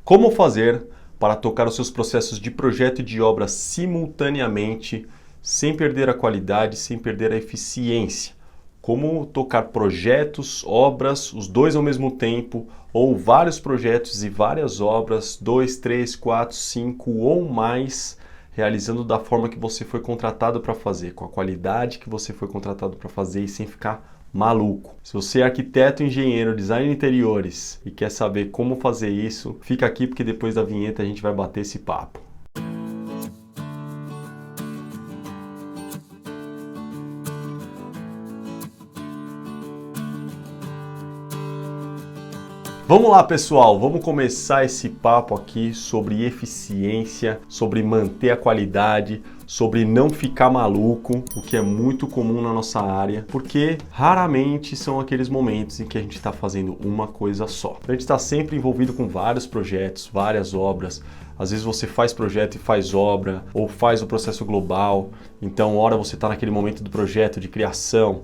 Como fazer para tocar os seus processos de projeto e de obra simultaneamente, sem perder a qualidade, sem perder a eficiência? Como tocar projetos, obras, os dois ao mesmo tempo, ou vários projetos e várias obras, 2, 3, 4, 5 ou mais, realizando da forma que você foi contratado para fazer, com a qualidade que você foi contratado para fazer e sem ficar maluco. Se você é arquiteto, engenheiro, designer de interiores e quer saber como fazer isso, fica aqui porque depois da vinheta a gente vai bater esse papo. Vamos lá, pessoal, vamos começar esse papo aqui sobre eficiência, sobre manter a qualidade, sobre não ficar maluco, o que é muito comum na nossa área, porque raramente são aqueles momentos em que a gente está fazendo uma coisa só. A gente está sempre envolvido com vários projetos, várias obras. Às vezes você faz projeto e faz obra, ou faz o processo global. Então, hora você está naquele momento do projeto de criação,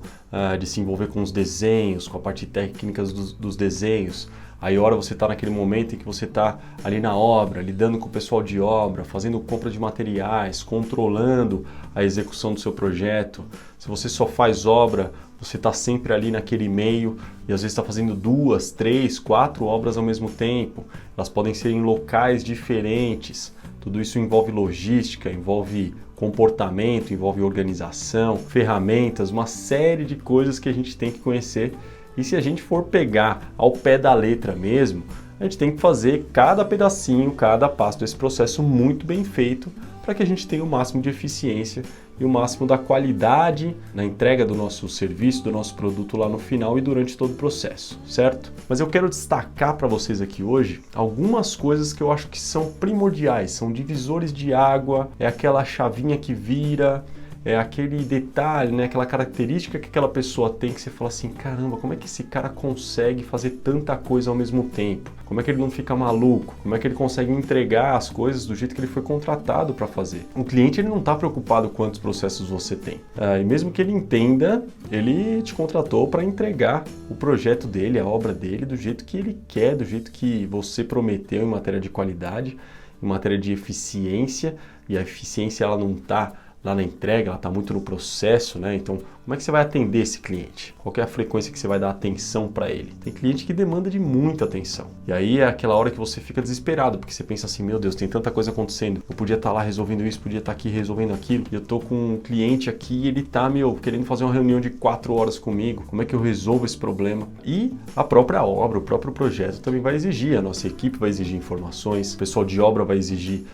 de se envolver com os desenhos, com a parte técnica dos desenhos. Aí, hora você está naquele momento em que você está ali na obra, lidando com o pessoal de obra, fazendo compra de materiais, controlando a execução do seu projeto. Se você só faz obra, você está sempre ali naquele meio e às vezes está fazendo 2, 3, 4 obras ao mesmo tempo. Elas podem ser em locais diferentes. Tudo isso envolve logística, envolve comportamento, envolve organização, ferramentas, uma série de coisas que a gente tem que conhecer. E se a gente for pegar ao pé da letra mesmo, a gente tem que fazer cada pedacinho, cada passo desse processo muito bem feito para que a gente tenha o máximo de eficiência e o máximo da qualidade na entrega do nosso serviço, do nosso produto lá no final e durante todo o processo, certo? Mas eu quero destacar para vocês aqui hoje algumas coisas que eu acho que são primordiais, são divisores de água, é aquela chavinha que vira, é aquele detalhe, né, aquela característica que aquela pessoa tem que você fala assim, caramba, como é que esse cara consegue fazer tanta coisa ao mesmo tempo? Como é que ele não fica maluco? Como é que ele consegue entregar as coisas do jeito que ele foi contratado para fazer? O cliente ele não está preocupado quantos processos você tem. E mesmo que ele entenda, ele te contratou para entregar o projeto dele, a obra dele, do jeito que ele quer, do jeito que você prometeu em matéria de qualidade, em matéria de eficiência, e a eficiência ela não está lá na entrega, ela está muito no processo, né? Então, como é que você vai atender esse cliente? Qual que é a frequência que você vai dar atenção para ele? Tem cliente que demanda de muita atenção. E aí é aquela hora que você fica desesperado, porque você pensa assim, meu Deus, tem tanta coisa acontecendo. Eu podia estar lá resolvendo isso, podia estar aqui resolvendo aquilo. E eu tô com um cliente aqui e ele tá, querendo fazer uma reunião de 4 horas comigo. Como é que eu resolvo esse problema? E a própria obra, o próprio projeto também vai exigir. A nossa equipe vai exigir informações, o pessoal de obra vai exigir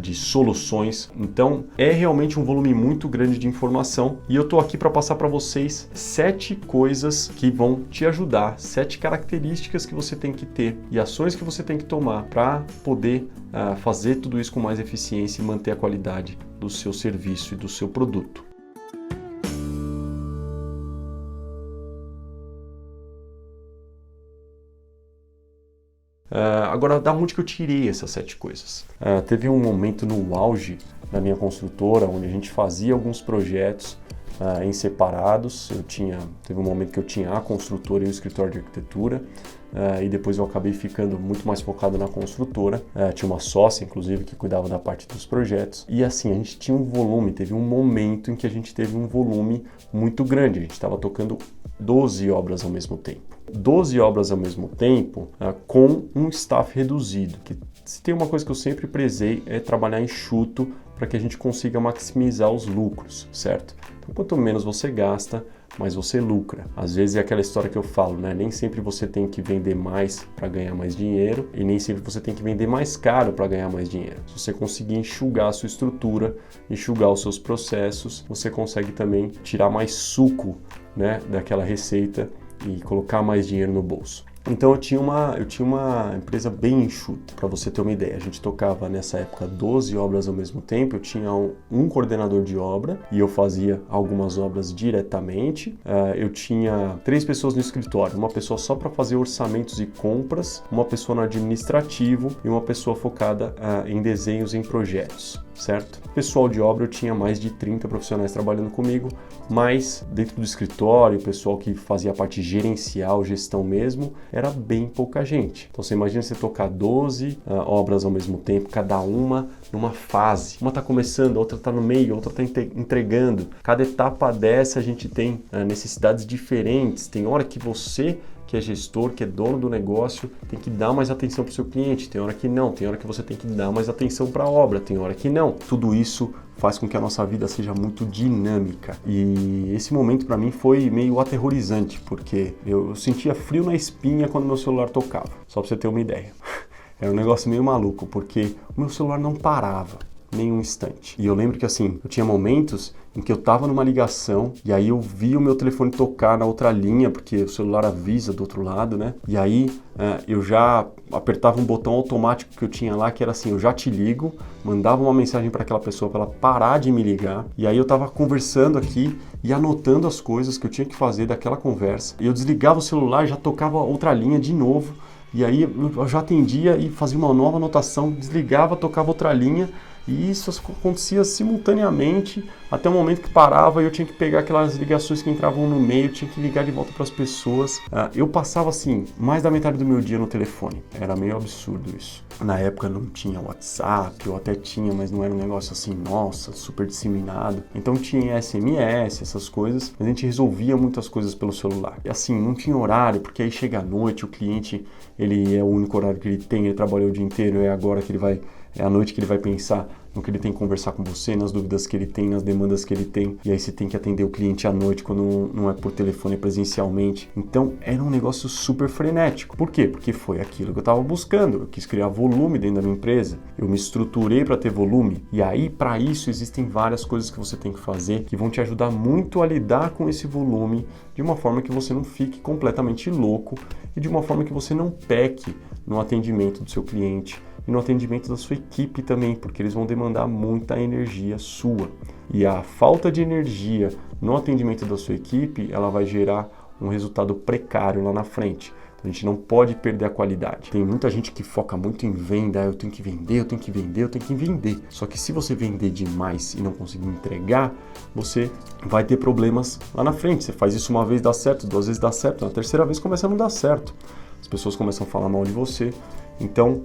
de soluções. Então, é realmente um volume muito grande de informação e eu tô aqui para passar para vocês 7 coisas que vão te ajudar, 7 características que você tem que ter e ações que você tem que tomar para poder fazer tudo isso com mais eficiência e manter a qualidade do seu serviço e do seu produto. Agora, da onde que eu tirei essas 7 coisas? Teve um momento no auge da minha construtora, onde a gente fazia alguns projetos em separados. Teve um momento que eu tinha a construtora e o escritório de arquitetura, e depois eu acabei ficando muito mais focado na construtora. Tinha uma sócia, inclusive, que cuidava da parte dos projetos. E assim, a gente tinha um volume, teve um momento em que a gente teve um volume muito grande. A gente estava tocando 12 obras ao mesmo tempo. 12 obras ao mesmo tempo com um staff reduzido. Que, se tem uma coisa que eu sempre prezei é trabalhar enxuto para que a gente consiga maximizar os lucros, certo? Então, quanto menos você gasta, mais você lucra. Às vezes é aquela história que eu falo, né? Nem sempre você tem que vender mais para ganhar mais dinheiro e nem sempre você tem que vender mais caro para ganhar mais dinheiro. Se você conseguir enxugar a sua estrutura, enxugar os seus processos, você consegue também tirar mais suco, né, daquela receita e colocar mais dinheiro no bolso. Então eu tinha uma empresa bem enxuta, para você ter uma ideia. A gente tocava nessa época 12 obras ao mesmo tempo, eu tinha um coordenador de obra e eu fazia algumas obras diretamente. Eu tinha 3 pessoas no escritório, uma pessoa só para fazer orçamentos e compras, uma pessoa no administrativo e uma pessoa focada em desenhos em projetos. certo? Pessoal de obra, eu tinha mais de 30 profissionais trabalhando comigo, mas dentro do escritório, o pessoal que fazia a parte gerencial, gestão mesmo, era bem pouca gente. Então você imagina você tocar 12 obras ao mesmo tempo, cada uma numa fase. Uma está começando, a outra está no meio, a outra está entregando. Cada etapa dessa a gente tem necessidades diferentes. Tem hora que você, que é gestor, que é dono do negócio, tem que dar mais atenção para o seu cliente, tem hora que não, tem hora que você tem que dar mais atenção para a obra, tem hora que não. Tudo isso faz com que a nossa vida seja muito dinâmica. E esse momento para mim foi meio aterrorizante, porque eu sentia frio na espinha quando meu celular tocava, só para você ter uma ideia. Era um negócio meio maluco, porque o meu celular não parava nem um instante. E eu lembro que assim, eu tinha momentos em que eu tava numa ligação e aí eu vi o meu telefone tocar na outra linha, porque o celular avisa do outro lado, né? E aí eu já apertava um botão automático que eu tinha lá, que era assim, eu já te ligo, mandava uma mensagem para aquela pessoa para ela parar de me ligar. E aí eu tava conversando aqui e anotando as coisas que eu tinha que fazer daquela conversa. E eu desligava o celular e já tocava outra linha de novo. E aí eu já atendia e fazia uma nova anotação, desligava, tocava outra linha. E isso acontecia simultaneamente até o momento que parava e eu tinha que pegar aquelas ligações que entravam no meio, tinha que ligar de volta para as pessoas. Eu passava assim, mais da metade do meu dia no telefone. Era meio absurdo isso. Na época não tinha WhatsApp, ou até tinha, mas não era um negócio assim, nossa, super disseminado. Então tinha SMS, essas coisas, mas a gente resolvia muitas coisas pelo celular. E assim, não tinha horário, porque aí chega a noite, o cliente, ele é o único horário que ele tem, ele trabalhou o dia inteiro, é agora que ele vai... É à noite que ele vai pensar no que ele tem que conversar com você, nas dúvidas que ele tem, nas demandas que ele tem. E aí você tem que atender o cliente à noite quando não é por telefone, é presencialmente. Então era um negócio super frenético. Por quê? Porque foi aquilo que eu estava buscando. Eu quis criar volume dentro da minha empresa. Eu me estruturei para ter volume. E aí, para isso, existem várias coisas que você tem que fazer que vão te ajudar muito a lidar com esse volume de uma forma que você não fique completamente louco e de uma forma que você não peque no atendimento do seu cliente e no atendimento da sua equipe também, porque eles vão demandar muita energia sua. E a falta de energia no atendimento da sua equipe, ela vai gerar um resultado precário lá na frente. Então, a gente não pode perder a qualidade. Tem muita gente que foca muito em venda, eu tenho que vender, eu tenho que vender, eu tenho que vender. Só que se você vender demais e não conseguir entregar, você vai ter problemas lá na frente. Você faz isso uma vez, dá certo, 2 vezes dá certo, na terceira vez começa a não dar certo. As pessoas começam a falar mal de você. Então,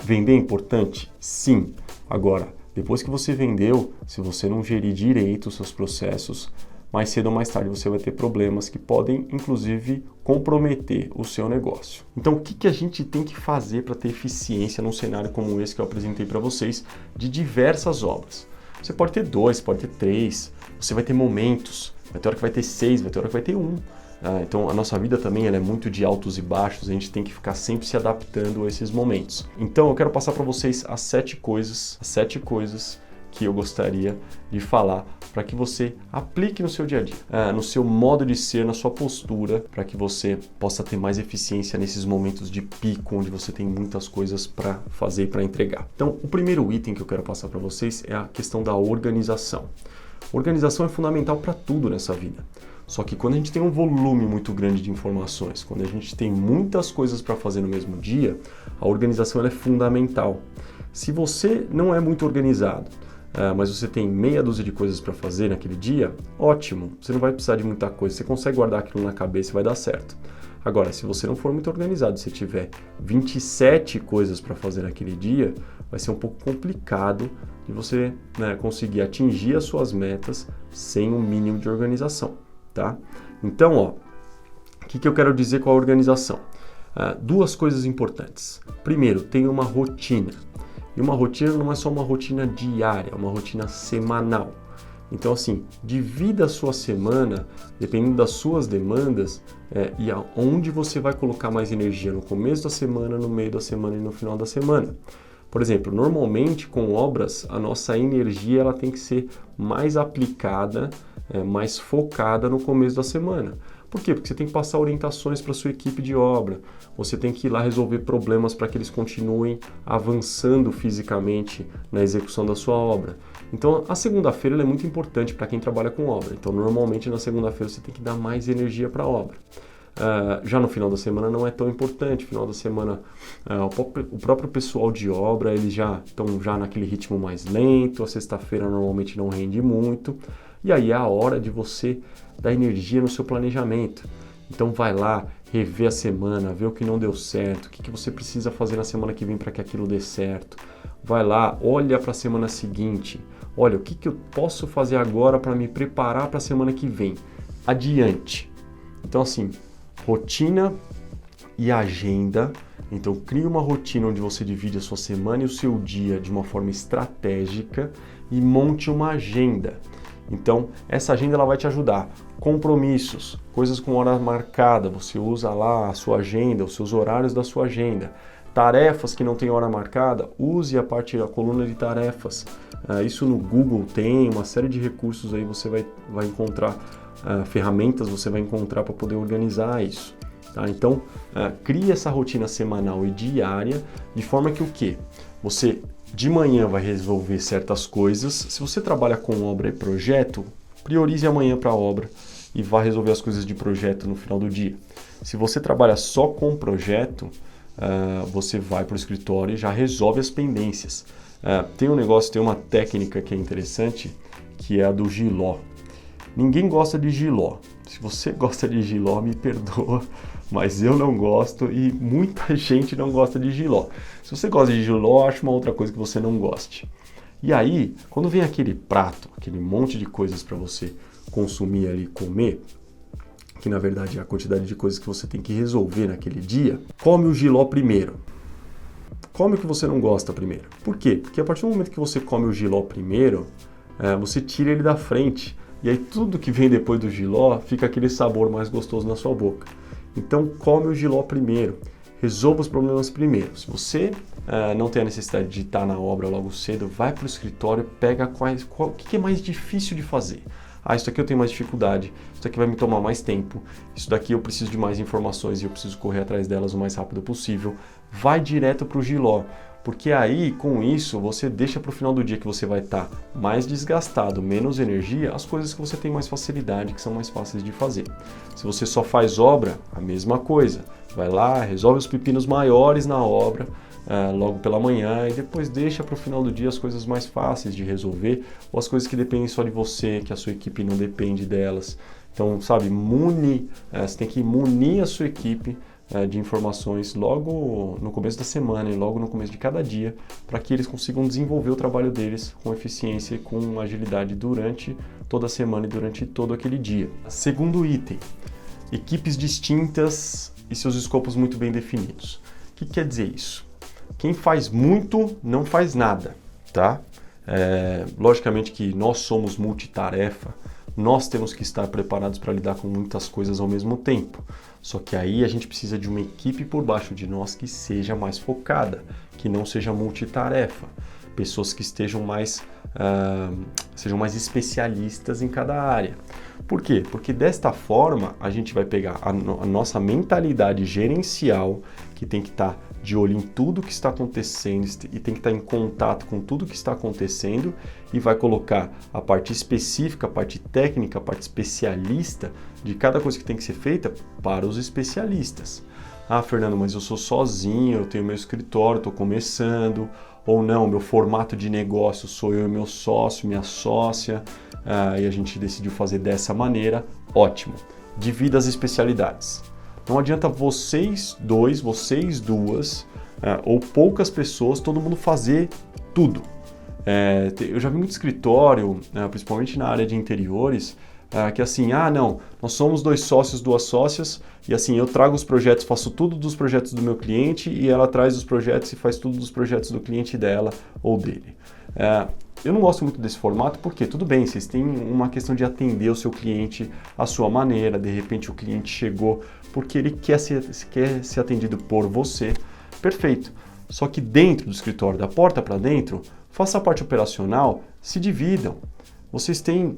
vender é importante? Sim. Agora, depois que você vendeu, se você não gerir direito os seus processos, mais cedo ou mais tarde você vai ter problemas que podem, inclusive, comprometer o seu negócio. Então, o que a gente tem que fazer para ter eficiência num cenário como esse que eu apresentei para vocês, de diversas obras? Você pode ter 2, pode ter 3, você vai ter momentos, vai ter hora que vai ter 6, vai ter hora que vai ter 1. Então a nossa vida também ela é muito de altos e baixos, a gente tem que ficar sempre se adaptando a esses momentos. Então eu quero passar para vocês as 7 coisas que eu gostaria de falar para que você aplique no seu dia a dia, no seu modo de ser, na sua postura, para que você possa ter mais eficiência nesses momentos de pico, onde você tem muitas coisas para fazer e para entregar. Então o primeiro item que eu quero passar para vocês é a questão da organização. Organização é fundamental para tudo nessa vida. Só que quando a gente tem um volume muito grande de informações, quando a gente tem muitas coisas para fazer no mesmo dia, a organização ela é fundamental. Se você não é muito organizado, mas você tem meia dúzia de coisas para fazer naquele dia, ótimo, você não vai precisar de muita coisa, você consegue guardar aquilo na cabeça e vai dar certo. Agora, se você não for muito organizado, se tiver 27 coisas para fazer naquele dia, vai ser um pouco complicado de você conseguir atingir as suas metas sem um mínimo de organização. Tá? Então, o que eu quero dizer com a organização? 2 coisas importantes. Primeiro, tenha uma rotina. E uma rotina não é só uma rotina diária, é uma rotina semanal. Então, assim, divida a sua semana, dependendo das suas demandas, e aonde você vai colocar mais energia, no começo da semana, no meio da semana e no final da semana. Por exemplo, normalmente com obras, a nossa energia ela tem que ser mais aplicada, mais focada no começo da semana. Por quê? Porque você tem que passar orientações para a sua equipe de obra, você tem que ir lá resolver problemas para que eles continuem avançando fisicamente na execução da sua obra. Então, a segunda-feira ela é muito importante para quem trabalha com obra. Então, normalmente na segunda-feira você tem que dar mais energia para a obra. Já no final da semana não é tão importante. Final da semana, o próprio pessoal de obra, eles já estão já naquele ritmo mais lento, a sexta-feira normalmente não rende muito, e aí é a hora de você dar energia no seu planejamento. Então vai lá, rever a semana, ver o que não deu certo, o que você precisa fazer na semana que vem para que aquilo dê certo. Vai lá, olha para a semana seguinte, olha, o que eu posso fazer agora para me preparar para a semana que vem. Adiante. Então assim, rotina e agenda. Então crie uma rotina onde você divide a sua semana e o seu dia de uma forma estratégica e monte uma agenda. Então essa agenda ela vai te ajudar. Compromissos, coisas com hora marcada, você usa lá a sua agenda, os seus horários da sua agenda. Tarefas que não tem hora marcada, use a coluna de tarefas. Isso no Google tem uma série de recursos aí, você vai encontrar ferramentas, você vai encontrar para poder organizar isso. Tá? Então, crie essa rotina semanal e diária, de forma que o quê? Você de manhã vai resolver certas coisas. Se você trabalha com obra e projeto, priorize amanhã para a obra e vá resolver as coisas de projeto no final do dia. Se você trabalha só com projeto, você vai para o escritório e já resolve as pendências. Tem uma técnica que é interessante, que é a do Giló. Ninguém gosta de Giló. Se você gosta de Giló, me perdoa, mas eu não gosto e muita gente não gosta de Giló. Se você gosta de Giló, acho uma outra coisa que você não goste. E aí, quando vem aquele prato, aquele monte de coisas para você consumir ali, comer, que na verdade é a quantidade de coisas que você tem que resolver naquele dia, come o Giló primeiro. Come o que você não gosta primeiro. Por quê? Porque a partir do momento que você come o Giló primeiro, você tira ele da frente. E aí tudo que vem depois do Giló fica aquele sabor mais gostoso na sua boca. Então come o Giló primeiro. Resolva os problemas primeiro. Se você não tem a necessidade de estar na obra logo cedo, vai para o escritório, pega o que é mais difícil de fazer. Isso aqui eu tenho mais dificuldade, isso aqui vai me tomar mais tempo, isso daqui eu preciso de mais informações e eu preciso correr atrás delas o mais rápido possível. Vai direto para o Giló, porque aí, com isso, você deixa para o final do dia que você vai estar mais desgastado, menos energia, as coisas que você tem mais facilidade, que são mais fáceis de fazer. Se você só faz obra, a mesma coisa. Vai lá, resolve os pepinos maiores na obra, logo pela manhã, e depois deixa para o final do dia as coisas mais fáceis de resolver, ou as coisas que dependem só de você, que a sua equipe não depende delas. Então, sabe, você tem que munir a sua equipe de informações logo no começo da semana e logo no começo de cada dia, para que eles consigam desenvolver o trabalho deles com eficiência e com agilidade durante toda a semana e durante todo aquele dia. Segundo item, equipes distintas e seus escopos muito bem definidos. O que quer dizer isso? Quem faz muito não faz nada, tá? Logicamente que nós somos multitarefa, nós temos que estar preparados para lidar com muitas coisas ao mesmo tempo. Só que aí a gente precisa de uma equipe por baixo de nós que seja mais focada, que não seja multitarefa. Pessoas que sejam mais especialistas em cada área. Por quê? Porque desta forma a gente vai pegar a nossa mentalidade gerencial, que tem que estar de olho em tudo que está acontecendo e tem que estar em contato com tudo que está acontecendo, e vai colocar a parte específica, a parte técnica, a parte especialista de cada coisa que tem que ser feita para os especialistas. Fernando, mas eu sou sozinho, eu tenho meu escritório, estou começando, ou não, meu formato de negócio sou eu e meu sócio, minha sócia, e a gente decidiu fazer dessa maneira. Ótimo, divida as especialidades. Não adianta vocês dois, vocês duas, ou poucas pessoas, todo mundo fazer tudo. Eu já vi muito escritório, principalmente na área de interiores, que assim, não, nós somos 2 sócios, 2 sócias, e assim, eu trago os projetos, faço tudo dos projetos do meu cliente, e ela traz os projetos e faz tudo dos projetos do cliente dela ou dele. Eu não gosto muito desse formato, porque tudo bem, vocês têm uma questão de atender o seu cliente à sua maneira, de repente o cliente chegou porque ele quer ser atendido por você, perfeito. Só que dentro do escritório, da porta para dentro, faça a parte operacional, se dividam. Vocês têm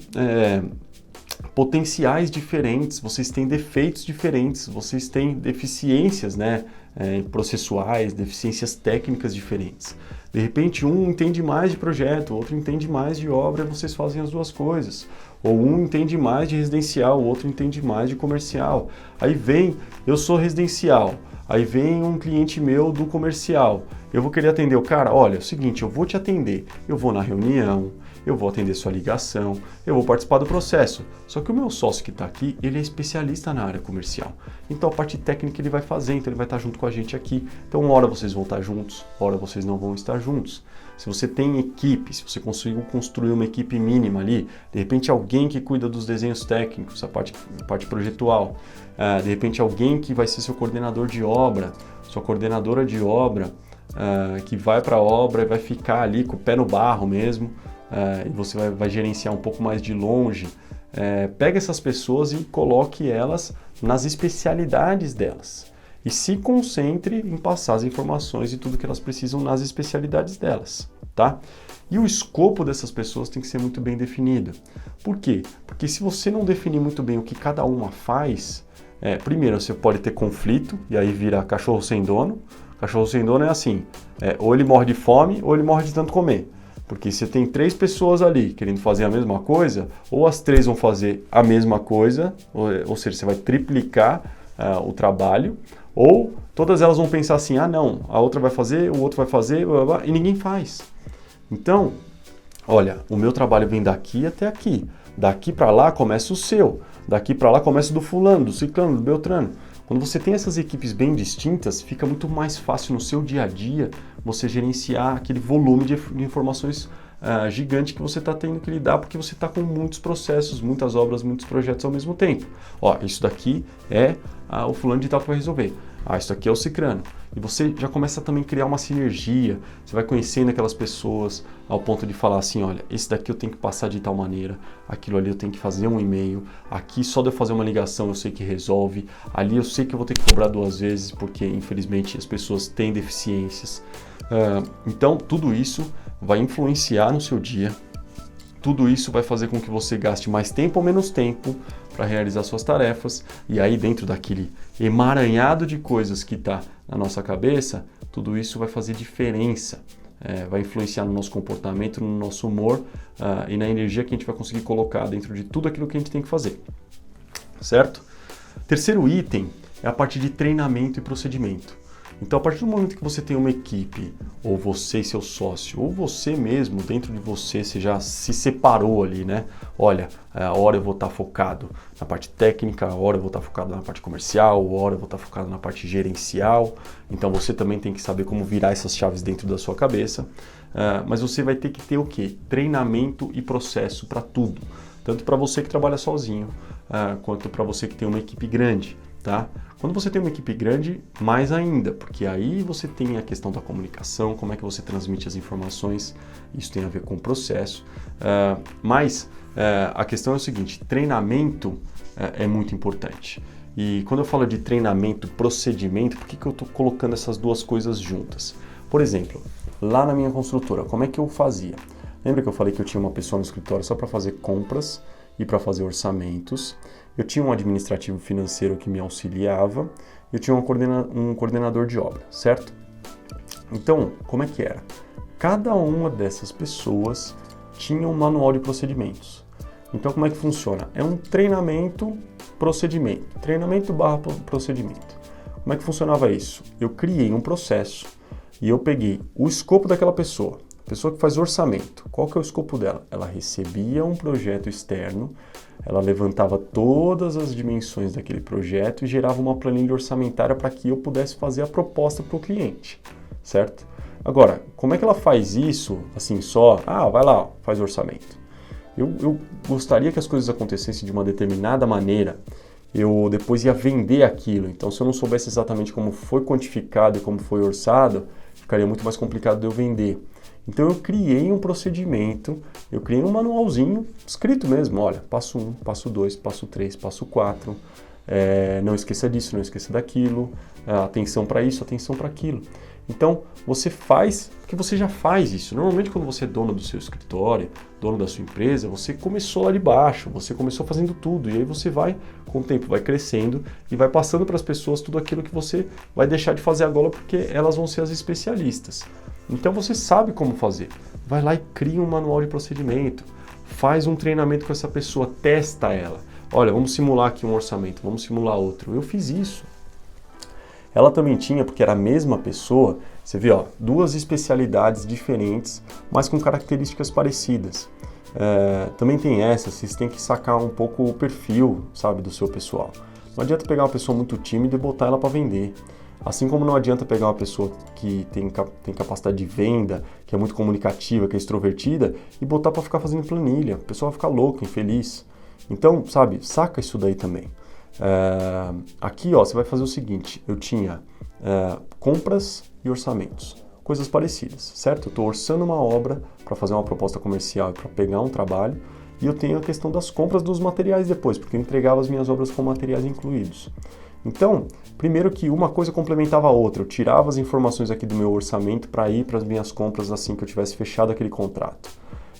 potenciais diferentes, vocês têm defeitos diferentes, vocês têm deficiências, processuais, deficiências técnicas diferentes. De repente, um entende mais de projeto, outro entende mais de obra, vocês fazem as duas coisas. Ou um entende mais de residencial, o outro entende mais de comercial. Aí vem, eu sou residencial, aí vem um cliente meu do comercial. Eu vou querer atender o cara, olha, é o seguinte, eu vou te atender, eu vou na reunião, eu vou atender sua ligação, eu vou participar do processo. Só que o meu sócio que está aqui, ele é especialista na área comercial. Então a parte técnica ele vai fazer, então ele vai estar junto com a gente aqui. Então uma hora vocês vão estar juntos, hora vocês não vão estar juntos. Se você tem equipe, se você conseguiu construir uma equipe mínima ali, de repente alguém que cuida dos desenhos técnicos, a parte projetual, de repente alguém que vai ser seu coordenador de obra, sua coordenadora de obra, que vai para a obra e vai ficar ali com o pé no barro mesmo, e você vai gerenciar um pouco mais de longe. Pega essas pessoas e coloque elas nas especialidades delas. E se concentre em passar as informações e tudo que elas precisam nas especialidades delas, tá? E o escopo dessas pessoas tem que ser muito bem definido. Por quê? Porque se você não definir muito bem o que cada uma faz, primeiro você pode ter conflito e aí vira cachorro sem dono. Cachorro sem dono é assim, ou ele morre de fome ou ele morre de tanto comer. Porque você tem 3 pessoas ali querendo fazer a mesma coisa, ou as 3 vão fazer a mesma coisa, ou seja, você vai triplicar o trabalho, ou todas elas vão pensar assim, ah não, a outra vai fazer, o outro vai fazer, blá, blá, blá, e ninguém faz. Então, olha, o meu trabalho vem daqui até aqui, daqui para lá começa o seu, daqui para lá começa o do fulano, do ciclano, do beltrano. Quando você tem essas equipes bem distintas, fica muito mais fácil no seu dia a dia você gerenciar aquele volume de informações gigante que você está tendo que lidar, porque você está com muitos processos, muitas obras, muitos projetos ao mesmo tempo. Ó, isso daqui é o fulano de tal que vai resolver. Isso aqui é o cicrano. E você já começa a também criar uma sinergia, você vai conhecendo aquelas pessoas ao ponto de falar assim, olha, esse daqui eu tenho que passar de tal maneira, aquilo ali eu tenho que fazer um e-mail, aqui só de eu fazer uma ligação eu sei que resolve, ali eu sei que eu vou ter que cobrar 2 vezes, porque infelizmente as pessoas têm deficiências. Então tudo isso vai influenciar no seu dia, tudo isso vai fazer com que você gaste mais tempo ou menos tempo para realizar suas tarefas, e aí dentro daquele emaranhado de coisas que está na nossa cabeça, tudo isso vai fazer diferença, vai influenciar no nosso comportamento, no nosso humor e na energia que a gente vai conseguir colocar dentro de tudo aquilo que a gente tem que fazer, certo? Terceiro item é a parte de treinamento e procedimento. Então, a partir do momento que você tem uma equipe, ou você e seu sócio, ou você mesmo, dentro de você, você já se separou ali, né? Olha, a hora eu vou estar focado na parte técnica, a hora eu vou estar focado na parte comercial, a hora eu vou estar focado na parte gerencial. Então, você também tem que saber como virar essas chaves dentro da sua cabeça. Mas você vai ter que ter o quê? Treinamento e processo para tudo. Tanto para você que trabalha sozinho, quanto para você que tem uma equipe grande. Tá? Quando você tem uma equipe grande, mais ainda, porque aí você tem a questão da comunicação, como é que você transmite as informações, isso tem a ver com o processo, mas a questão é o seguinte, treinamento é muito importante. E quando eu falo de treinamento, procedimento, por que eu estou colocando essas duas coisas juntas? Por exemplo, lá na minha construtora, como é que eu fazia? Lembra que eu falei que eu tinha uma pessoa no escritório só para fazer compras e para fazer orçamentos? Eu tinha um administrativo financeiro que me auxiliava, eu tinha um coordenador de obra, certo? Então, como é que era? Cada uma dessas pessoas tinha um manual de procedimentos. Então, como é que funciona? É um treinamento-procedimento. Treinamento/procedimento. Como é que funcionava isso? Eu criei um processo e eu peguei o escopo daquela pessoa. A pessoa que faz orçamento, qual que é o escopo dela? Ela recebia um projeto externo, ela levantava todas as dimensões daquele projeto e gerava uma planilha orçamentária para que eu pudesse fazer a proposta para o cliente, certo? Agora, como é que ela faz isso, assim, só, vai lá, faz orçamento. Eu gostaria que as coisas acontecessem de uma determinada maneira, eu depois ia vender aquilo, então se eu não soubesse exatamente como foi quantificado e como foi orçado, ficaria muito mais complicado de eu vender. Então eu criei um procedimento, eu criei um manualzinho, escrito mesmo, olha, passo 1, passo 2, passo 3, passo 4, não esqueça disso, não esqueça daquilo, atenção para isso, atenção para aquilo. Então, você faz, porque você já faz isso. Normalmente, quando você é dono do seu escritório, dono da sua empresa, você começou lá de baixo, você começou fazendo tudo. E aí você vai, com o tempo, vai crescendo e vai passando para as pessoas tudo aquilo que você vai deixar de fazer agora, porque elas vão ser as especialistas. Então, você sabe como fazer. Vai lá e cria um manual de procedimento. Faz um treinamento com essa pessoa, testa ela. Olha, vamos simular aqui um orçamento, vamos simular outro. Eu fiz isso. Ela também tinha, porque era a mesma pessoa, você vê, ó, duas especialidades diferentes, mas com características parecidas. Também tem essa, vocês têm que sacar um pouco o perfil, sabe, do seu pessoal. Não adianta pegar uma pessoa muito tímida e botar ela para vender. Assim como não adianta pegar uma pessoa que tem capacidade de venda, que é muito comunicativa, que é extrovertida, e botar para ficar fazendo planilha. A pessoa vai ficar louca, infeliz. Então, sabe, saca isso daí também. Aqui, ó, você vai fazer o seguinte, eu tinha compras e orçamentos, coisas parecidas, certo? Eu estou orçando uma obra para fazer uma proposta comercial e para pegar um trabalho, e eu tenho a questão das compras dos materiais depois, porque eu entregava as minhas obras com materiais incluídos. Então, primeiro que uma coisa complementava a outra, eu tirava as informações aqui do meu orçamento para ir para as minhas compras assim que eu tivesse fechado aquele contrato.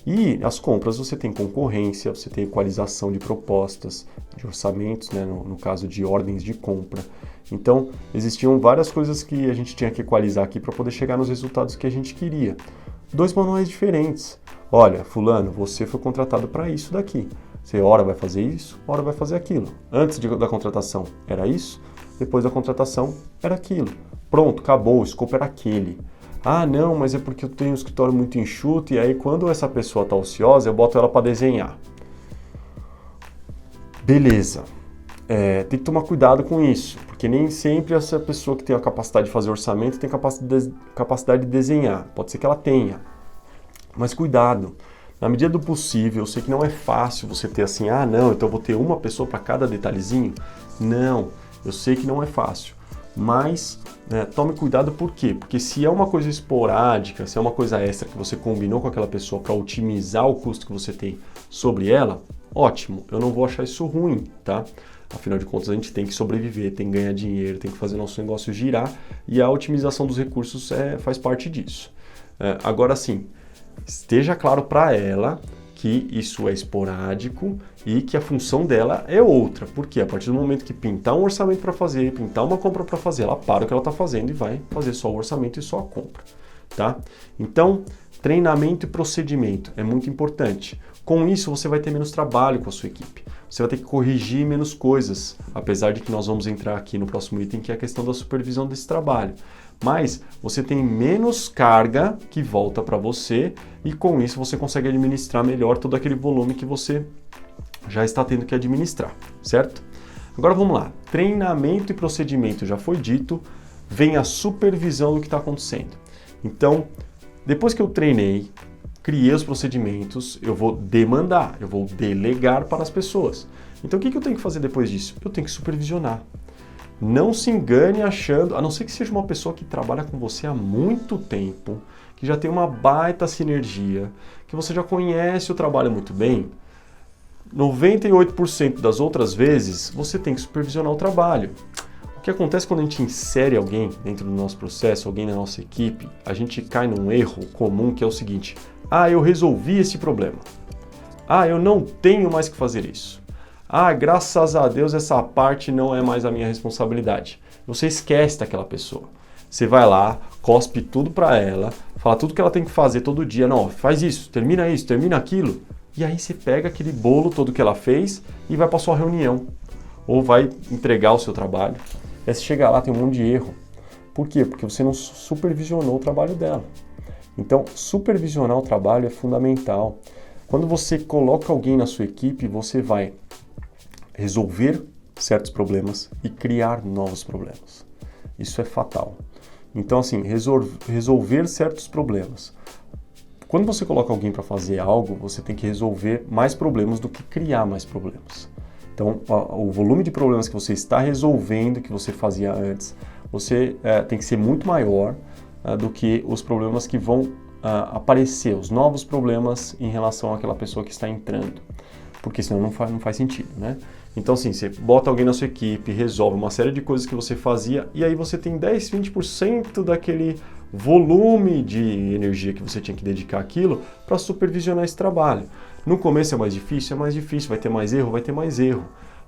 E as compras você tem concorrência, você tem equalização de propostas, de orçamentos, né, no caso de ordens de compra. Então, existiam várias coisas que a gente tinha que equalizar aqui para poder chegar nos resultados que a gente queria. 2 manuais diferentes. Olha, fulano, você foi contratado para isso daqui. Você ora vai fazer isso, ora vai fazer aquilo. Antes da contratação era isso, depois da contratação era aquilo. Pronto, acabou, o escopo era aquele. Ah, não, mas é porque eu tenho um escritório muito enxuto e aí quando essa pessoa está ociosa, eu boto ela para desenhar. Beleza. Tem que tomar cuidado com isso, porque nem sempre essa pessoa que tem a capacidade de fazer orçamento tem capacidade de desenhar. Pode ser que ela tenha. Mas cuidado. Na medida do possível, eu sei que não é fácil você ter assim, ah, não, então eu vou ter uma pessoa para cada detalhezinho. Não, eu sei que não é fácil. Mas tome cuidado por quê? Porque se é uma coisa esporádica, se é uma coisa extra que você combinou com aquela pessoa para otimizar o custo que você tem sobre ela, ótimo, eu não vou achar isso ruim, tá? Afinal de contas, a gente tem que sobreviver, tem que ganhar dinheiro, tem que fazer nosso negócio girar e a otimização dos recursos faz parte disso. Agora sim, esteja claro para ela que isso é esporádico e que a função dela é outra. Porque a partir do momento que pintar um orçamento para fazer, pintar uma compra para fazer, ela para o que ela está fazendo e vai fazer só o orçamento e só a compra, tá? Então, treinamento e procedimento é muito importante. Com isso, você vai ter menos trabalho com a sua equipe. Você vai ter que corrigir menos coisas, apesar de que nós vamos entrar aqui no próximo item, que é a questão da supervisão desse trabalho. Mas você tem menos carga que volta para você e com isso você consegue administrar melhor todo aquele volume que você já está tendo que administrar, certo? Agora vamos lá, treinamento e procedimento já foi dito, vem a supervisão do que está acontecendo. Então, depois que eu treinei, criei os procedimentos, eu vou demandar, eu vou delegar para as pessoas. Então o que eu tenho que fazer depois disso? Eu tenho que supervisionar. Não se engane achando, a não ser que seja uma pessoa que trabalha com você há muito tempo, que já tem uma baita sinergia, que você já conhece o trabalho muito bem, 98% das outras vezes você tem que supervisionar o trabalho. O que acontece quando a gente insere alguém dentro do nosso processo, alguém na nossa equipe, a gente cai num erro comum que é o seguinte: ah, eu resolvi esse problema. Ah, eu não tenho mais que fazer isso. Ah, graças a Deus essa parte não é mais a minha responsabilidade. Você esquece daquela pessoa. Você vai lá, cospe tudo para ela, fala tudo que ela tem que fazer todo dia. Não, faz isso, termina aquilo. E aí você pega aquele bolo todo que ela fez e vai para sua reunião. Ou vai entregar o seu trabalho. Aí você chega lá, tem um monte de erro. Por quê? Porque você não supervisionou o trabalho dela. Então, supervisionar o trabalho é fundamental. Quando você coloca alguém na sua equipe, você vai resolver certos problemas e criar novos problemas. Isso é fatal. Então, assim, resolver certos problemas. Quando você coloca alguém para fazer algo, você tem que resolver mais problemas do que criar mais problemas. Então, o volume de problemas que você está resolvendo, que você fazia antes, você tem que ser muito maior do que os problemas que vão aparecer, os novos problemas em relação àquela pessoa que está entrando. porque senão não faz sentido, né? Então, assim, você bota alguém na sua equipe, resolve uma série de coisas que você fazia, e aí você tem 10, 20% daquele volume de energia que você tinha que dedicar àquilo para supervisionar esse trabalho. No começo é mais difícil, vai ter mais erro,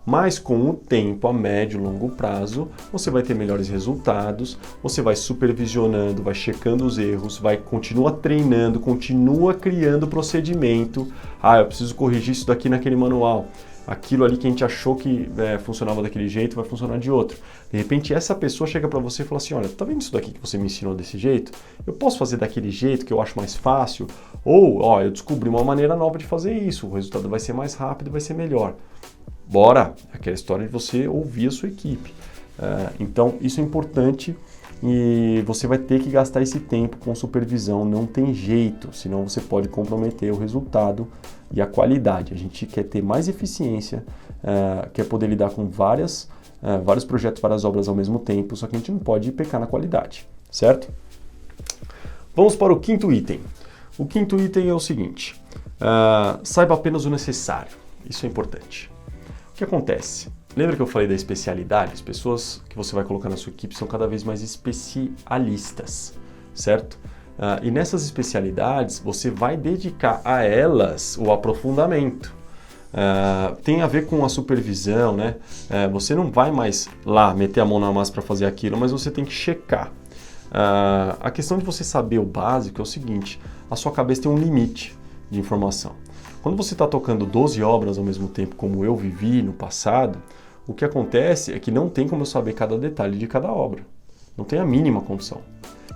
mas com o tempo, a médio e longo prazo, você vai ter melhores resultados, você vai supervisionando, vai checando os erros, continua treinando, continua criando procedimento. Eu preciso corrigir isso daqui naquele manual. Aquilo ali que a gente achou que funcionava daquele jeito vai funcionar de outro. De repente essa pessoa chega para você e fala assim, olha, tá vendo isso daqui que você me ensinou desse jeito? Eu posso fazer daquele jeito que eu acho mais fácil? Ou, eu descobri uma maneira nova de fazer isso, o resultado vai ser mais rápido, vai ser melhor. Bora! Aquela história de você ouvir a sua equipe. Então, isso é importante e você vai ter que gastar esse tempo com supervisão, não tem jeito, senão você pode comprometer o resultado e a qualidade. A gente quer ter mais eficiência, quer poder lidar com vários projetos, várias obras ao mesmo tempo, só que a gente não pode pecar na qualidade, certo? Vamos para o quinto item. O quinto item é o seguinte, saiba apenas o necessário, isso é importante. O que acontece? Lembra que eu falei da especialidade? As pessoas que você vai colocar na sua equipe são cada vez mais especialistas, certo? E nessas especialidades, você vai dedicar a elas o aprofundamento. Tem a ver com a supervisão, né? Você não vai mais lá meter a mão na massa para fazer aquilo, mas você tem que checar. A questão de você saber o básico é o seguinte, a sua cabeça tem um limite de informação. Quando você está tocando 12 obras ao mesmo tempo, como eu vivi no passado, o que acontece é que não tem como eu saber cada detalhe de cada obra. Não tem a mínima condição.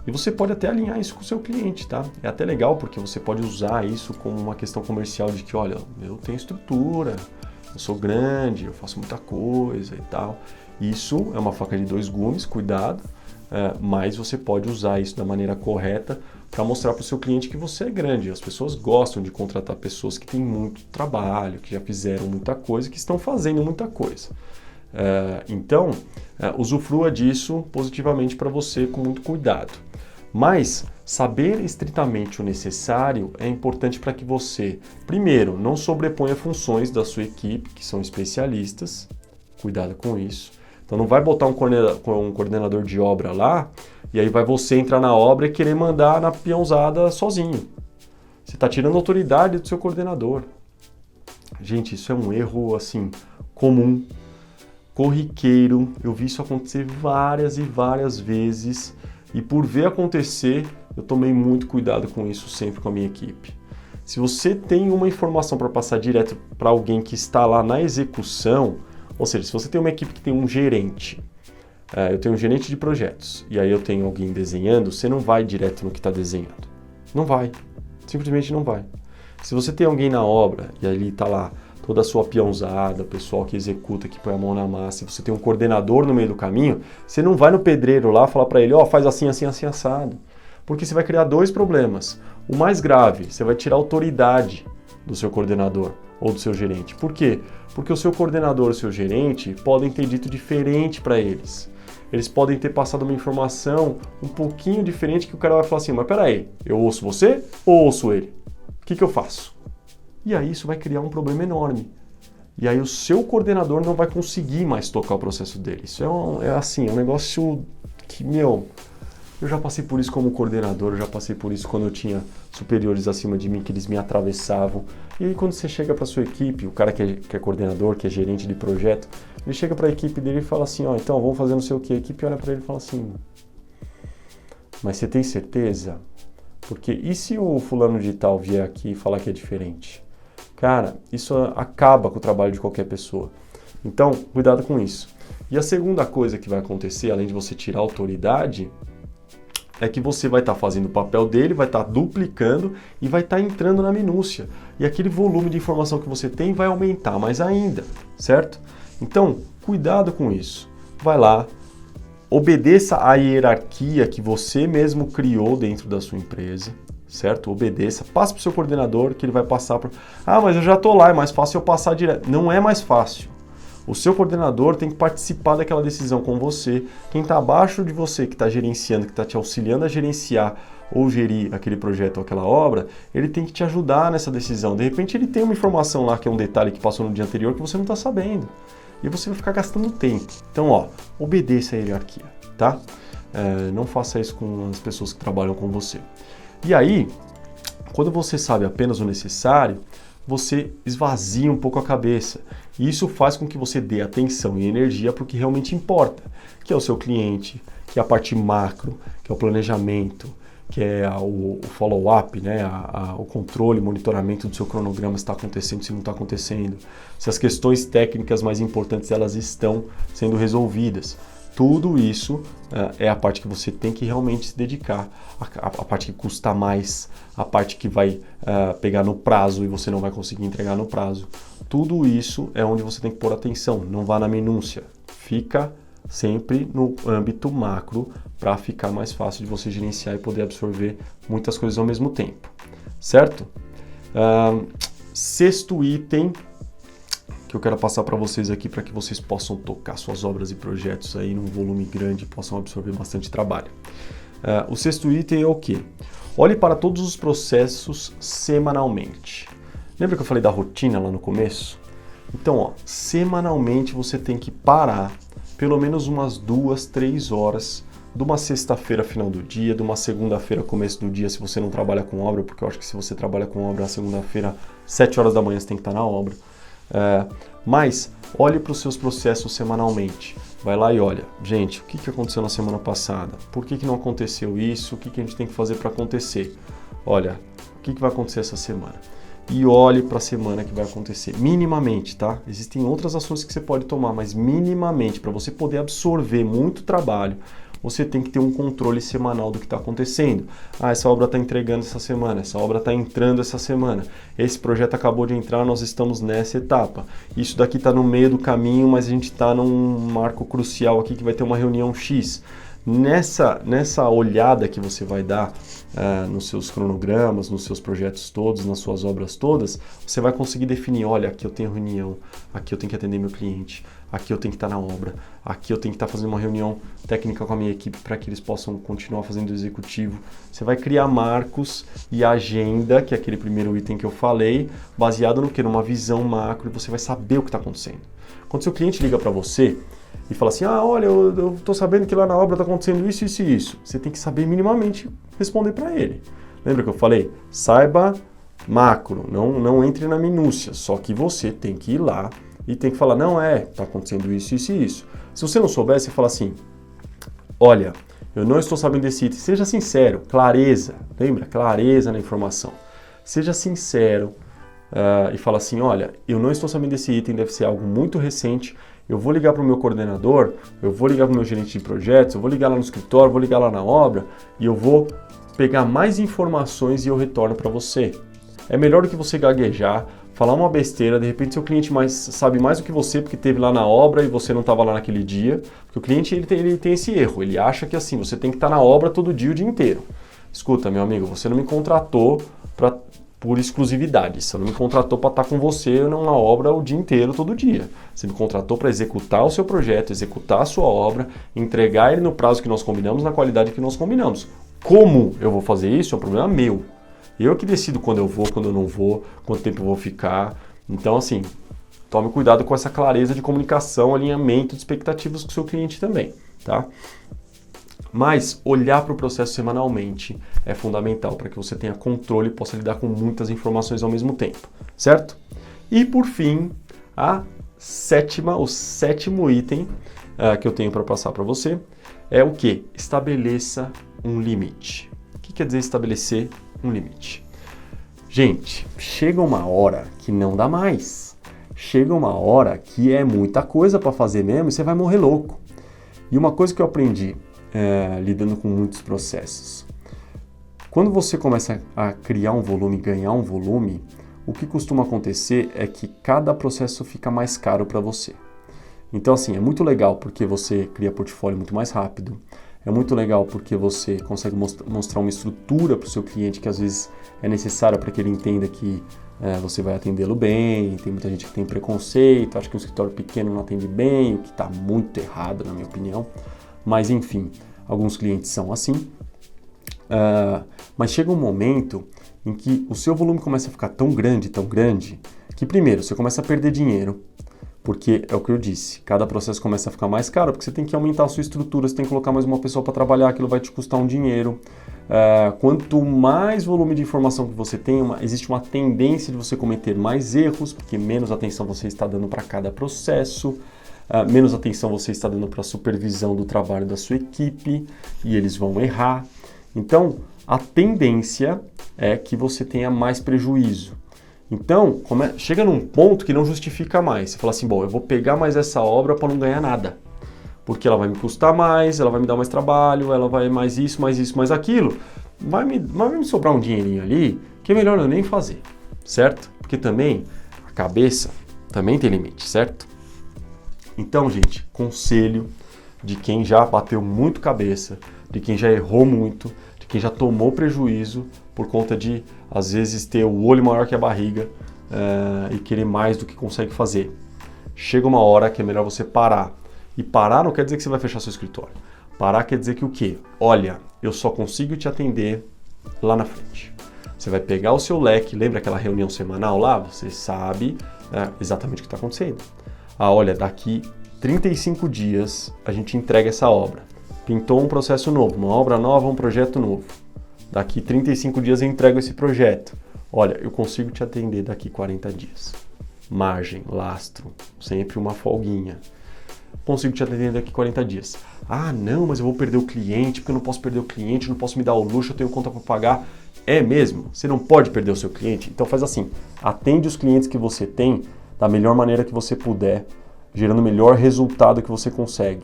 E você pode até alinhar isso com o seu cliente, tá? É até legal porque você pode usar isso como uma questão comercial de que, olha, eu tenho estrutura, eu sou grande, eu faço muita coisa e tal. Isso é uma faca de dois gumes, cuidado, mas você pode usar isso da maneira correta para mostrar para o seu cliente que você é grande. As pessoas gostam de contratar pessoas que têm muito trabalho, que já fizeram muita coisa, que estão fazendo muita coisa. Então, usufrua disso positivamente para você com muito cuidado. Mas saber estritamente o necessário é importante para que você, primeiro, não sobreponha funções da sua equipe, que são especialistas, cuidado com isso. Então não vai botar um coordenador de obra lá, e aí vai você entrar na obra e querer mandar na peãozada sozinho. Você está tirando a autoridade do seu coordenador. Gente, isso é um erro, assim, comum, corriqueiro. Eu vi isso acontecer várias e várias vezes. E por ver acontecer, eu tomei muito cuidado com isso sempre com a minha equipe. Se você tem uma informação para passar direto para alguém que está lá na execução, ou seja, se você tem uma equipe que tem um gerente, eu tenho um gerente de projetos, e aí eu tenho alguém desenhando, você não vai direto no que está desenhando. Não vai. Simplesmente não vai. Se você tem alguém na obra, e ali está lá toda a sua peãozada, o pessoal que executa, que põe a mão na massa, e você tem um coordenador no meio do caminho, você não vai no pedreiro lá falar para ele, faz assim, assim, assim, assado. Porque você vai criar dois problemas. O mais grave, você vai tirar a autoridade do seu coordenador ou do seu gerente. Por quê? Porque o seu coordenador e o seu gerente podem ter dito diferente para eles. Eles podem ter passado uma informação um pouquinho diferente que o cara vai falar assim, mas peraí, eu ouço você ou ouço ele? O que eu faço? E aí isso vai criar um problema enorme. E aí o seu coordenador não vai conseguir mais tocar o processo dele. Isso é um negócio que, eu já passei por isso como coordenador, eu já passei por isso quando eu tinha superiores acima de mim, que eles me atravessavam. E aí quando você chega para a sua equipe, o cara que é coordenador, que é gerente de projeto, ele chega para a equipe dele e fala assim, então vamos fazer não sei o que. A equipe olha para ele e fala assim, mas você tem certeza? Porque e se o fulano de tal vier aqui e falar que é diferente? Cara, isso acaba com o trabalho de qualquer pessoa. Então, cuidado com isso. E a segunda coisa que vai acontecer, além de você tirar a autoridade, é que você vai estar fazendo o papel dele, vai estar duplicando e vai estar entrando na minúcia. E aquele volume de informação que você tem vai aumentar mais ainda, certo? Então, cuidado com isso. Vai lá, obedeça à hierarquia que você mesmo criou dentro da sua empresa, certo? Obedeça, passe para o seu coordenador que ele vai passar para... mas eu já estou lá, é mais fácil eu passar direto. Não é mais fácil. O seu coordenador tem que participar daquela decisão com você. Quem está abaixo de você, que está gerenciando, que está te auxiliando a gerenciar ou gerir aquele projeto ou aquela obra, ele tem que te ajudar nessa decisão. De repente ele tem uma informação lá que é um detalhe que passou no dia anterior que você não está sabendo. E você vai ficar gastando tempo. Então, ó, obedeça a hierarquia, tá? Não faça isso com as pessoas que trabalham com você. E aí, quando você sabe apenas o necessário, você esvazia um pouco a cabeça. E isso faz com que você dê atenção e energia para o que realmente importa, que é o seu cliente, que é a parte macro, que é o planejamento, que é o follow-up, né? O controle, monitoramento do seu cronograma, se está acontecendo, se não está acontecendo, se as questões técnicas mais importantes elas estão sendo resolvidas. Tudo isso é a parte que você tem que realmente se dedicar, a parte que custa mais, a parte que vai pegar no prazo e você não vai conseguir entregar no prazo. Tudo isso é onde você tem que pôr atenção, não vá na minúcia, fica sempre no âmbito macro para ficar mais fácil de você gerenciar e poder absorver muitas coisas ao mesmo tempo, certo? Sexto item que eu quero passar para vocês aqui para que vocês possam tocar suas obras e projetos aí num volume grande e possam absorver bastante trabalho. O sexto item é o quê? Olhe para todos os processos semanalmente. Lembra que eu falei da rotina lá no começo? Então, ó, semanalmente você tem que parar pelo menos umas 2, 3 horas de uma sexta-feira final do dia, de uma segunda-feira começo do dia, se você não trabalha com obra, porque eu acho que se você trabalha com obra na segunda-feira, 7 horas da manhã você tem que estar na obra. Mas olhe para os seus processos semanalmente. Vai lá e olha, gente, o que aconteceu na semana passada? Por que não aconteceu isso? O que a gente tem que fazer para acontecer? Olha, o que vai acontecer essa semana? E olhe para a semana que vai acontecer, minimamente, tá? Existem outras ações que você pode tomar, mas minimamente, para você poder absorver muito trabalho, você tem que ter um controle semanal do que está acontecendo. Essa obra está entregando essa semana, essa obra está entrando essa semana, esse projeto acabou de entrar, nós estamos nessa etapa. Isso daqui está no meio do caminho, mas a gente está num marco crucial aqui que vai ter uma reunião X. Nessa olhada que você vai dar nos seus cronogramas, nos seus projetos todos, nas suas obras todas, você vai conseguir definir, olha, aqui eu tenho reunião, aqui eu tenho que atender meu cliente, aqui eu tenho que estar na obra, aqui eu tenho que estar fazendo uma reunião técnica com a minha equipe para que eles possam continuar fazendo o executivo. Você vai criar marcos e agenda, que é aquele primeiro item que eu falei, baseado no quê? Numa visão macro, e você vai saber o que está acontecendo. Quando seu cliente liga para você e fala assim, olha, eu estou sabendo que lá na obra está acontecendo isso, isso e isso. Você tem que saber minimamente responder para ele. Lembra que eu falei? Saiba macro, não entre na minúcia, só que você tem que ir lá e tem que falar, está acontecendo isso, isso e isso. Se você não souber, você fala assim, olha, eu não estou sabendo desse item. Seja sincero, clareza, lembra? Clareza na informação. Seja sincero e fala assim, olha, eu não estou sabendo desse item, deve ser algo muito recente, eu vou ligar para o meu coordenador, eu vou ligar para o meu gerente de projetos, eu vou ligar lá no escritório, vou ligar lá na obra e eu vou pegar mais informações e eu retorno para você. É melhor do que você gaguejar, falar uma besteira, de repente seu cliente sabe mais do que você porque esteve lá na obra e você não estava lá naquele dia, porque o cliente ele tem esse erro, ele acha que assim, você tem que estar na obra todo dia, o dia inteiro. Escuta, meu amigo, você não me contratou por exclusividade, você não me contratou para estar com você numa obra o dia inteiro, todo dia. Você me contratou para executar o seu projeto, executar a sua obra, entregar ele no prazo que nós combinamos, na qualidade que nós combinamos. Como eu vou fazer isso é um problema meu. Eu que decido quando eu vou, quando eu não vou, quanto tempo eu vou ficar. Então, assim, tome cuidado com essa clareza de comunicação, alinhamento de expectativas com o seu cliente também, tá? Mas olhar para o processo semanalmente é fundamental para que você tenha controle e possa lidar com muitas informações ao mesmo tempo, certo? E por fim, o sétimo item que eu tenho para passar para você é o que? Estabeleça um limite. O que quer dizer estabelecer um limite? Gente, chega uma hora que não dá mais. Chega uma hora que é muita coisa para fazer mesmo e você vai morrer louco. E uma coisa que eu aprendi lidando com muitos processos. Quando você começa a criar um volume, ganhar um volume, o que costuma acontecer é que cada processo fica mais caro para você. Então, assim, é muito legal porque você cria portfólio muito mais rápido, é muito legal porque você consegue mostrar uma estrutura para o seu cliente que às vezes é necessária para que ele entenda que você vai atendê-lo bem. Tem muita gente que tem preconceito, acha que um escritório pequeno não atende bem, o que está muito errado na minha opinião. Mas enfim, alguns clientes são assim. Mas chega um momento em que o seu volume começa a ficar tão grande, que primeiro, você começa a perder dinheiro, porque é o que eu disse, cada processo começa a ficar mais caro, porque você tem que aumentar a sua estrutura, você tem que colocar mais uma pessoa para trabalhar, aquilo vai te custar um dinheiro. Quanto mais volume de informação que você tem, existe uma tendência de você cometer mais erros, porque menos atenção você está dando para cada processo, menos atenção você está dando para a supervisão do trabalho da sua equipe, e eles vão errar. Então, a tendência é que você tenha mais prejuízo. Então, chega num ponto que não justifica mais. Você fala assim, bom, eu vou pegar mais essa obra para não ganhar nada. Porque ela vai me custar mais, ela vai me dar mais trabalho, ela vai mais isso, mais aquilo. Vai me sobrar um dinheirinho ali, que é melhor eu nem fazer, certo? Porque também a cabeça também tem limite, certo? Então, gente, conselho de quem já bateu muito cabeça, de quem já errou muito, de quem já tomou prejuízo por conta de, às vezes, ter o olho maior que a barriga e querer mais do que consegue fazer. Chega uma hora que é melhor você parar. E parar não quer dizer que você vai fechar seu escritório. Parar quer dizer que o quê? Olha, eu só consigo te atender lá na frente. Você vai pegar o seu leque, lembra aquela reunião semanal lá? Você sabe exatamente o que está acontecendo. Olha, daqui 35 dias a gente entrega essa obra. Pintou um processo novo, uma obra nova, um projeto novo. Daqui 35 dias eu entrego esse projeto. Olha, eu consigo te atender daqui 40 dias. Margem, lastro, sempre uma folguinha. Consigo te atender daqui 40 dias. Não, mas eu vou perder o cliente, porque eu não posso perder o cliente, não posso me dar o luxo, eu tenho conta para pagar. É mesmo? Você não pode perder o seu cliente? Então faz assim, atende os clientes que você tem da melhor maneira que você puder, gerando o melhor resultado que você consegue.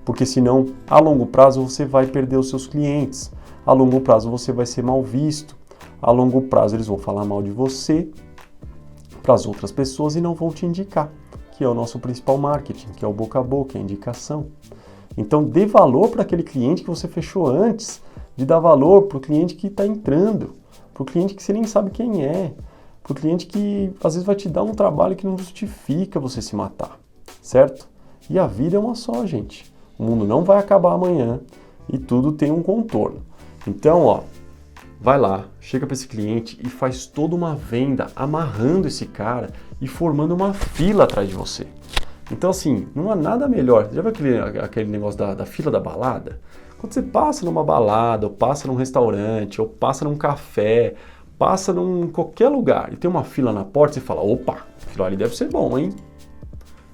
Porque senão, a longo prazo, você vai perder os seus clientes. A longo prazo, você vai ser mal visto. A longo prazo, eles vão falar mal de você para as outras pessoas e não vão te indicar, que é o nosso principal marketing, que é o boca a boca, a indicação. Então, dê valor para aquele cliente que você fechou antes de dar valor para o cliente que está entrando, para o cliente que você nem sabe quem é, para o cliente que às vezes vai te dar um trabalho que não justifica você se matar, certo? E a vida é uma só, gente. O mundo não vai acabar amanhã e tudo tem um contorno. Então, vai lá, chega para esse cliente e faz toda uma venda amarrando esse cara e formando uma fila atrás de você. Então, assim, não há nada melhor. Já viu aquele negócio da fila da balada? Quando você passa numa balada, ou passa num restaurante, ou passa num café, passa num qualquer lugar e tem uma fila na porta, você fala, opa, aquilo ali deve ser bom, hein?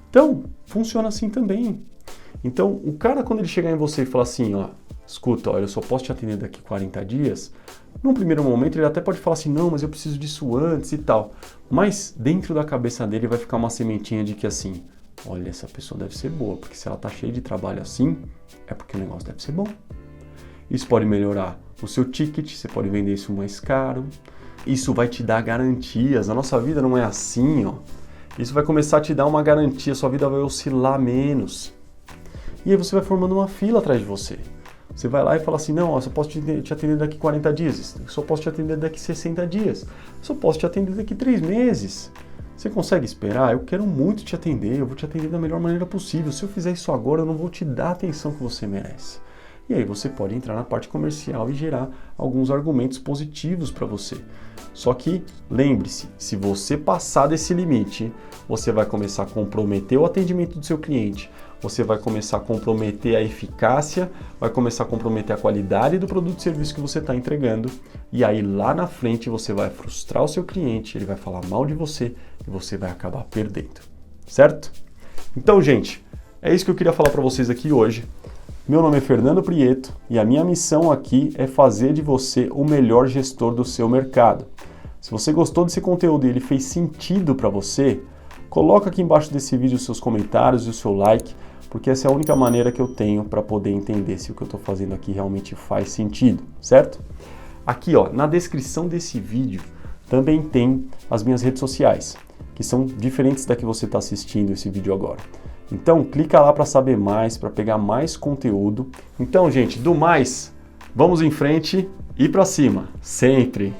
Então, funciona assim também. Então, o cara, quando ele chegar em você e falar assim, escuta, eu só posso te atender daqui 40 dias, num primeiro momento ele até pode falar assim, não, mas eu preciso disso antes e tal. Mas dentro da cabeça dele vai ficar uma sementinha de que assim, olha, essa pessoa deve ser boa, porque se ela tá cheia de trabalho assim, é porque o negócio deve ser bom. Isso pode melhorar o seu ticket, você pode vender isso mais caro. Isso vai te dar garantias. A nossa vida não é assim, Isso vai começar a te dar uma garantia, sua vida vai oscilar menos. E aí você vai formando uma fila atrás de você. Você vai lá e fala assim, não, eu só posso te atender daqui 40 dias, eu só posso te atender daqui 60 dias, eu só posso te atender daqui 3 meses. Você consegue esperar? Eu quero muito te atender, eu vou te atender da melhor maneira possível. Se eu fizer isso agora, eu não vou te dar a atenção que você merece. E aí você pode entrar na parte comercial e gerar alguns argumentos positivos para você. Só que, lembre-se, se você passar desse limite, você vai começar a comprometer o atendimento do seu cliente, você vai começar a comprometer a eficácia, vai começar a comprometer a qualidade do produto e serviço que você está entregando, e aí lá na frente você vai frustrar o seu cliente, ele vai falar mal de você e você vai acabar perdendo, certo? Então, gente, é isso que eu queria falar para vocês aqui hoje. Meu nome é Fernando Prieto e a minha missão aqui é fazer de você o melhor gestor do seu mercado. Se você gostou desse conteúdo e ele fez sentido para você, coloca aqui embaixo desse vídeo os seus comentários e o seu like, porque essa é a única maneira que eu tenho para poder entender se o que eu estou fazendo aqui realmente faz sentido, certo? Aqui, na descrição desse vídeo também tem as minhas redes sociais, que são diferentes da que você está assistindo esse vídeo agora. Então, clica lá para saber mais, para pegar mais conteúdo. Então, gente, do mais, vamos em frente e para cima, sempre!